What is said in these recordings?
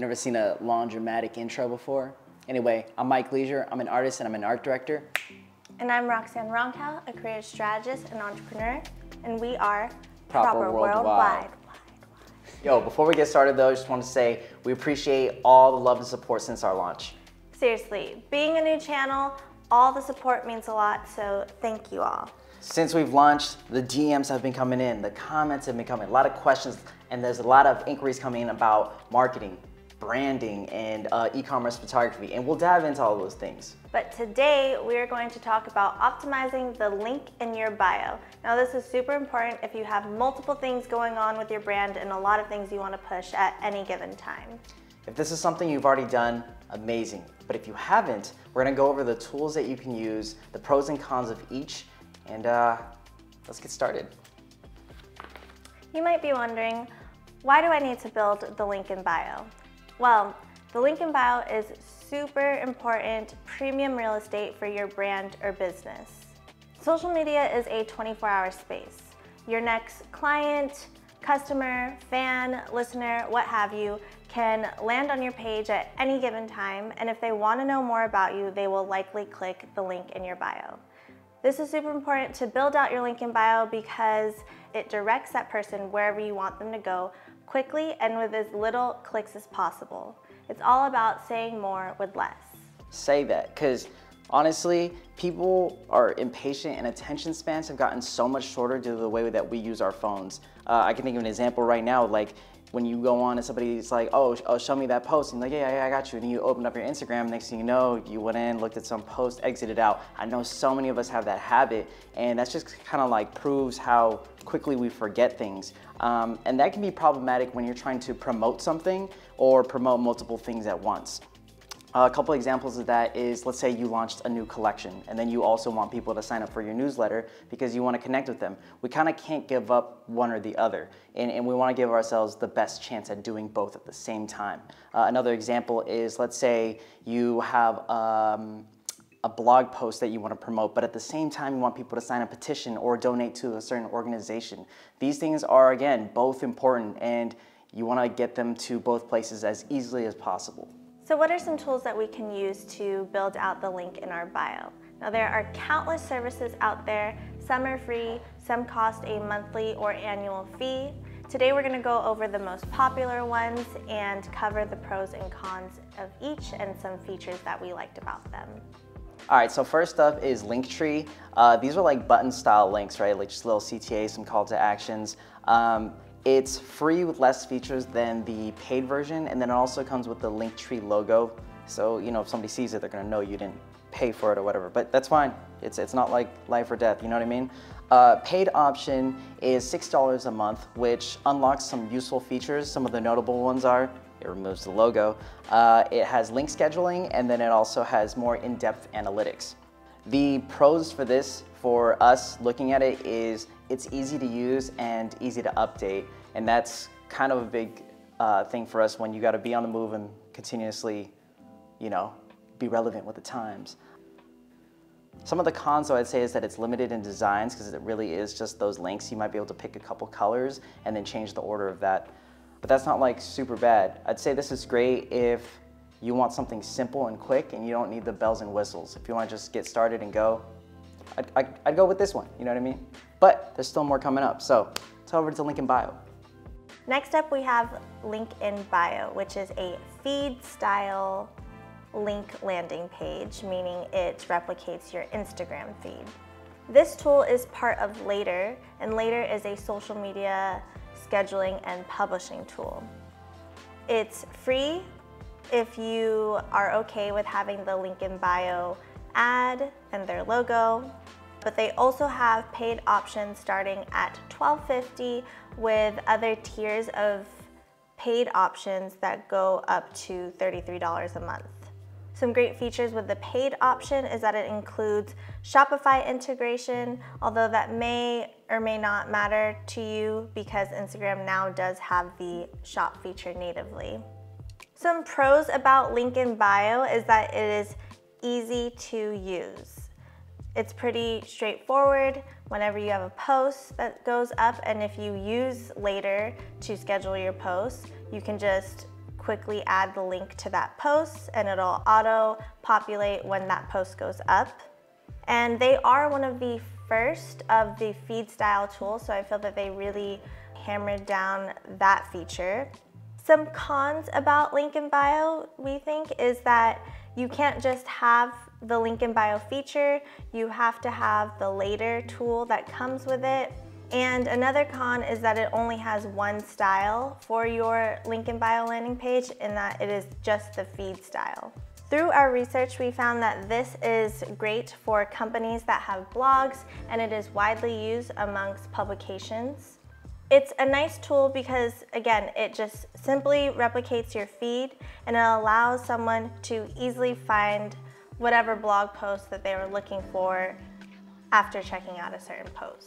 never seen a long dramatic intro before. Anyway, I'm Mike Leisure. I'm an artist and I'm an art director. And I'm Roxanne Roncal, a creative strategist and entrepreneur. And we are Proper Worldwide. Yo, before we get started though, I just want to say we appreciate all the love and support since our launch. Seriously, being a new channel, all the support means a lot, so thank you all. Since we've launched, the DMs have been coming in, the comments have been coming, a lot of questions, and there's a lot of inquiries coming in about marketing, branding, and e-commerce photography, and we'll dive into all those things. But today, we are going to talk about optimizing the link in your bio. Now, this is super important if you have multiple things going on with your brand and a lot of things you want to push at any given time. If this is something you've already done, amazing. But if you haven't, we're gonna go over the tools that you can use, the pros and cons of each, and let's get started. You might be wondering, why do I need to build the link in bio? Well, the link in bio is super important premium real estate for your brand or business. Social media is a 24-hour space. Your next client, customer, fan, listener, what have you, can land on your page at any given time, and if they want to know more about you, they will likely click the link in your bio. This is super important to build out your link in bio because it directs that person wherever you want them to go quickly and with as little clicks as possible. It's all about saying more with less. Say that, because honestly, people are impatient and attention spans have gotten so much shorter due to the way that we use our phones. I can think of an example right now, like when you go on and somebody's like, oh, show me that post, and you're like, yeah, I got you. And then you open up your Instagram, next thing you know, you went in, looked at some post, exited out. I know so many of us have that habit, and that's just kind of like proves how quickly we forget things. And that can be problematic when you're trying to promote something or promote multiple things at once. A couple examples of that is, let's say you launched a new collection and then you also want people to sign up for your newsletter because you want to connect with them. We kind of can't give up one or the other, and we want to give ourselves the best chance at doing both at the same time. Another example is, let's say you have a blog post that you want to promote, but at the same time you want people to sign a petition or donate to a certain organization. These things are, again, both important, and you want to get them to both places as easily as possible. So what are some tools that we can use to build out the link in our bio? Now, there are countless services out there. Some are free, some cost a monthly or annual fee. Today we're going to go over the most popular ones and cover the pros and cons of each and some features that we liked about them. All right, so first up is LINKTREE. These are like button style links, right? Like just little CTAs, some call to actions. It's free with less features than the paid version, and then it also comes with the LINKTREE logo. So, you know, if somebody sees it, they're gonna know you didn't pay for it or whatever, but that's fine. It's not like life or death, you know what I mean? Paid option is $6 a month, which unlocks some useful features. Some of the notable ones are, it removes the logo, it has link scheduling, and then it also has more in-depth analytics. The pros for this, for us looking at it, is it's easy to use and easy to update, and that's kind of a big thing for us when you got to be on the move and continuously, you know, be relevant with the times. Some of the cons, though, I'd say is that it's limited in designs because it really is just those links. You might be able to pick a couple colors and then change the order of that, but that's not like super bad. I'd say this is great if you want something simple and quick and you don't need the bells and whistles. If you want to just get started and go, I'd go with this one, you know what I mean? But there's still more coming up, so let's head over to Linkin.Bio. Next up, we have Linkin.Bio, which is a feed-style link landing page, meaning it replicates your Instagram feed. This tool is part of Later, and Later is a social media scheduling and publishing tool. It's free if you are okay with having the Linkin.Bio ad and their logo, but they also have paid options starting at $12.50 with other tiers of paid options that go up to $33 a month. Some great features with the paid option is that it includes Shopify integration, although that may or may not matter to you because Instagram now does have the shop feature natively. Some pros about Linkin.Bio is that it is easy to use. It's pretty straightforward whenever you have a post that goes up, and if you use Later to schedule your posts, you can just quickly add the link to that post and it'll auto-populate when that post goes up. And they are one of the first of the feed style tools, so I feel that they really hammered down that feature. Some cons about Linkin.Bio, we think, is that you can't just have the Linkin.Bio feature, you have to have the later tool that comes with it. And another con is that it only has one style for your Linkin.Bio landing page, in that it is just the feed style. Through our research, we found that this is great for companies that have blogs, and it is widely used amongst publications. It's a nice tool because, again, it just simply replicates your feed and it allows someone to easily find whatever blog post that they were looking for after checking out a certain post.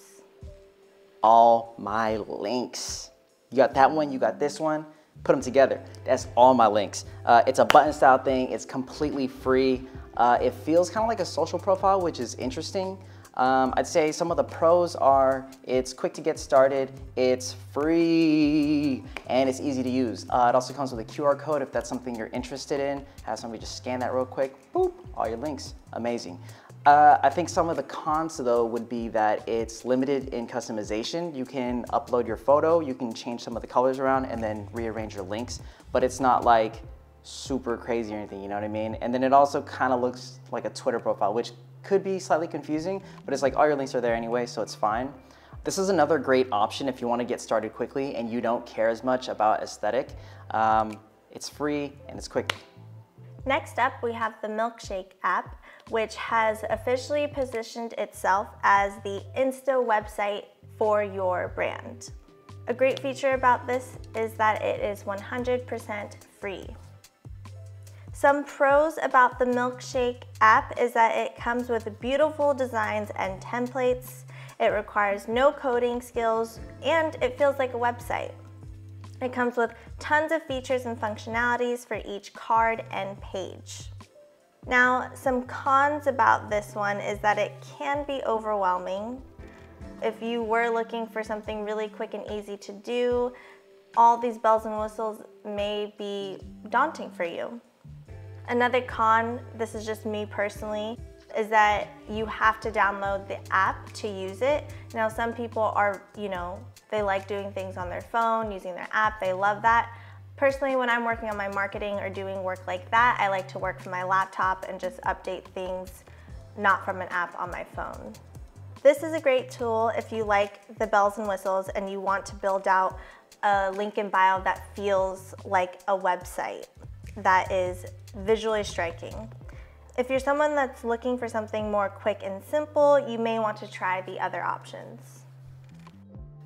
All my links. You got that one, you got this one, put them together. That's all my links. It's a button style thing, it's completely free. It feels kind of like a social profile, which is interesting. I'd say some of the pros are it's quick to get started, it's free, and it's easy to use. It also comes with a QR code if that's something you're interested in. Have somebody just scan that real quick, boop, all your links, amazing. I think some of the cons though would be that it's limited in customization. You can upload your photo, you can change some of the colors around and then rearrange your links, but it's not like super crazy or anything, you know what I mean? And then it also kind of looks like a Twitter profile, which could be slightly confusing, but it's like all your links are there anyway, so it's fine. This is another great option if you want to get started quickly and you don't care as much about aesthetic. It's free and it's quick. Next up, we have the Milkshake app, which has officially positioned itself as the Insta website for your brand. A great feature about this is that it is 100% free. Some pros about the Milkshake app is that it comes with beautiful designs and templates, it requires no coding skills, and it feels like a website. It comes with tons of features and functionalities for each card and page. Now, some cons about this one is that it can be overwhelming. If you were looking for something really quick and easy to do, all these bells and whistles may be daunting for you. Another con, this is just me personally, is that you have to download the app to use it. Now, some people are, they like doing things on their phone, using their app, they love that. Personally, when I'm working on my marketing or doing work like that, I like to work from my laptop and just update things, not from an app on my phone. This is a great tool if you like the bells and whistles and you want to build out a Linkin.Bio that feels like a website that is visually striking. If you're someone that's looking for something more quick and simple, you may want to try the other options.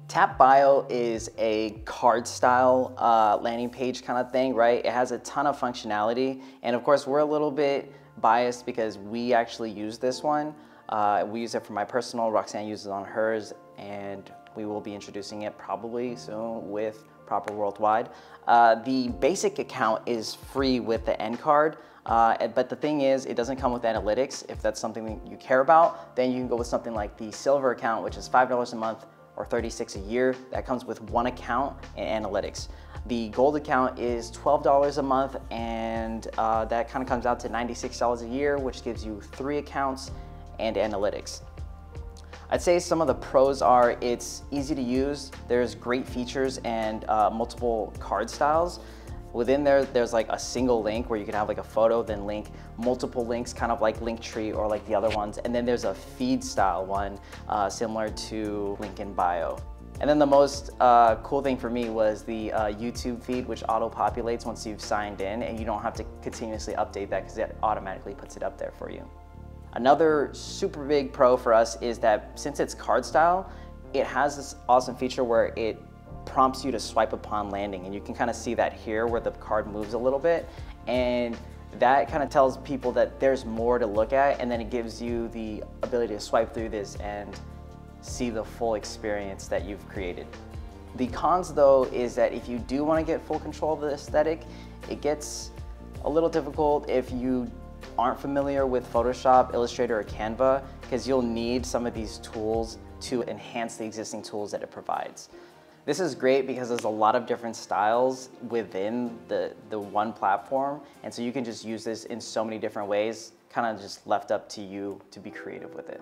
Tap.bio is a card style landing page kind of thing, right? It has a ton of functionality, and of course we're a little bit biased because we actually use this one. We use it for my personal, Roxanne uses it on hers, and we will be introducing it probably soon with Proper Worldwide. The basic account is free with the end card, but the thing is, it doesn't come with analytics. If that's something that you care about, then you can go with something like the silver account, which is $5 a month or $36 a year. That comes with one account and analytics. The gold account is $12 a month, and that kind of comes out to $96 a year, which gives you 3 accounts and analytics. I'd say some of the pros are it's easy to use, there's great features and multiple card styles. Within there's like a single link where you can have like a photo, then link multiple links, kind of like Linktree or like the other ones. And then there's a feed style one similar to Linkin.Bio. And then the most cool thing for me was the YouTube feed, which auto-populates once you've signed in, and you don't have to continuously update that because it automatically puts it up there for you. Another super big pro for us is that since it's card style, it has this awesome feature where it prompts you to swipe upon landing, and you can kind of see that here where the card moves a little bit, and that kind of tells people that there's more to look at, and then it gives you the ability to swipe through this and see the full experience that you've created. The cons though is that if you do want to get full control of the aesthetic, it gets a little difficult if you aren't familiar with Photoshop, Illustrator, or Canva, because you'll need some of these tools to enhance the existing tools that it provides. This is great because there's a lot of different styles within the one platform, and so you can just use this in so many different ways, kind of just left up to you to be creative with it.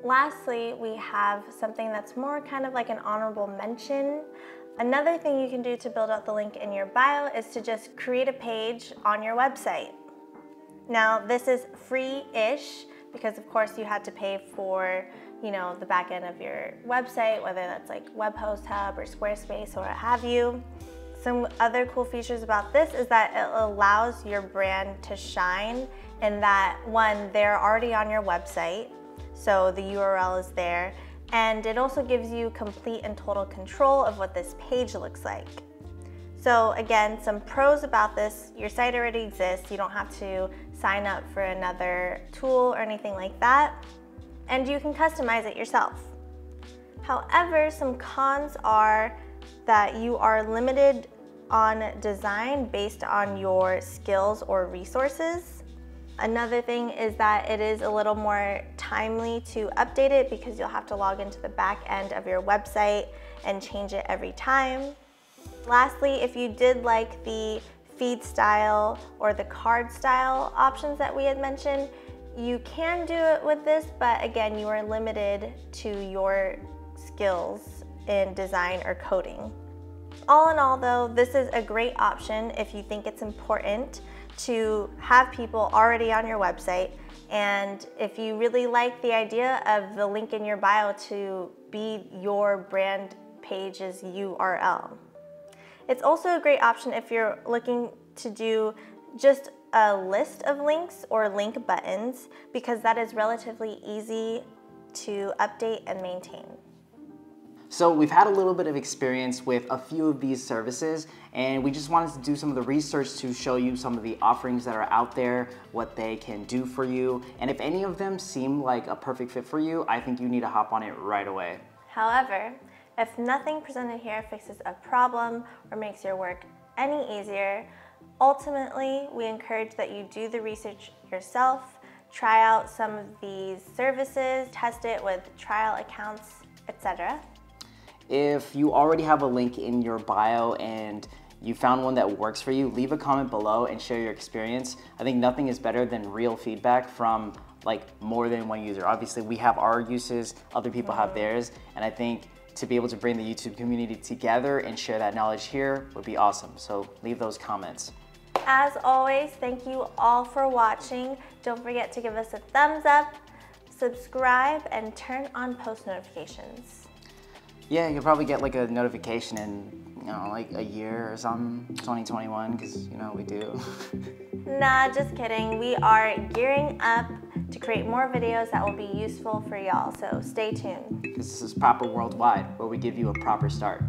Lastly, we have something that's more kind of like an honorable mention. Another thing you can do to build out the link in your bio is to just create a page on your website. Now, this is free-ish because of course you had to pay for the back end of your website, whether that's like Web Host Hub or Squarespace or what have you. Some other cool features about this is that it allows your brand to shine in that, one, they're already on your website, so the URL is there, and it also gives you complete and total control of what this page looks like. So again, some pros about this: your site already exists, you don't have to sign up for another tool or anything like that, and you can customize it yourself. However, some cons are that you are limited on design based on your skills or resources. Another thing is that it is a little more timely to update it because you'll have to log into the back end of your website and change it every time. Lastly, if you did like the feed style or the card style options that we had mentioned, you can do it with this, but again, you are limited to your skills in design or coding. All in all though, this is a great option if you think it's important to have people already on your website, and if you really like the idea of the link in your bio to be your brand page's URL. It's also a great option if you're looking to do just a list of links or link buttons, because that is relatively easy to update and maintain. So we've had a little bit of experience with a few of these services, and we just wanted to do some of the research to show you some of the offerings that are out there, what they can do for you, and if any of them seem like a perfect fit for you, I think you need to hop on it right away. However, if nothing presented here fixes a problem or makes your work any easier, ultimately, we encourage that you do the research yourself, try out some of these services, test it with trial accounts, etc. If you already have a link in your bio and you found one that works for you, leave a comment below and share your experience. I think nothing is better than real feedback from like more than one user. Obviously, we have our uses, other people have theirs, and I think to be able to bring the YouTube community together and share that knowledge here would be awesome. So leave those comments. As always, thank you all for watching. Don't forget to give us a thumbs up, subscribe, and turn on post notifications. Yeah, you'll probably get like a notification in, like a year or something, 2021, because we do. Nah, just kidding. We are gearing up to create more videos that will be useful for y'all, so stay tuned. Because this is Proper Worldwide, where we give you a proper start.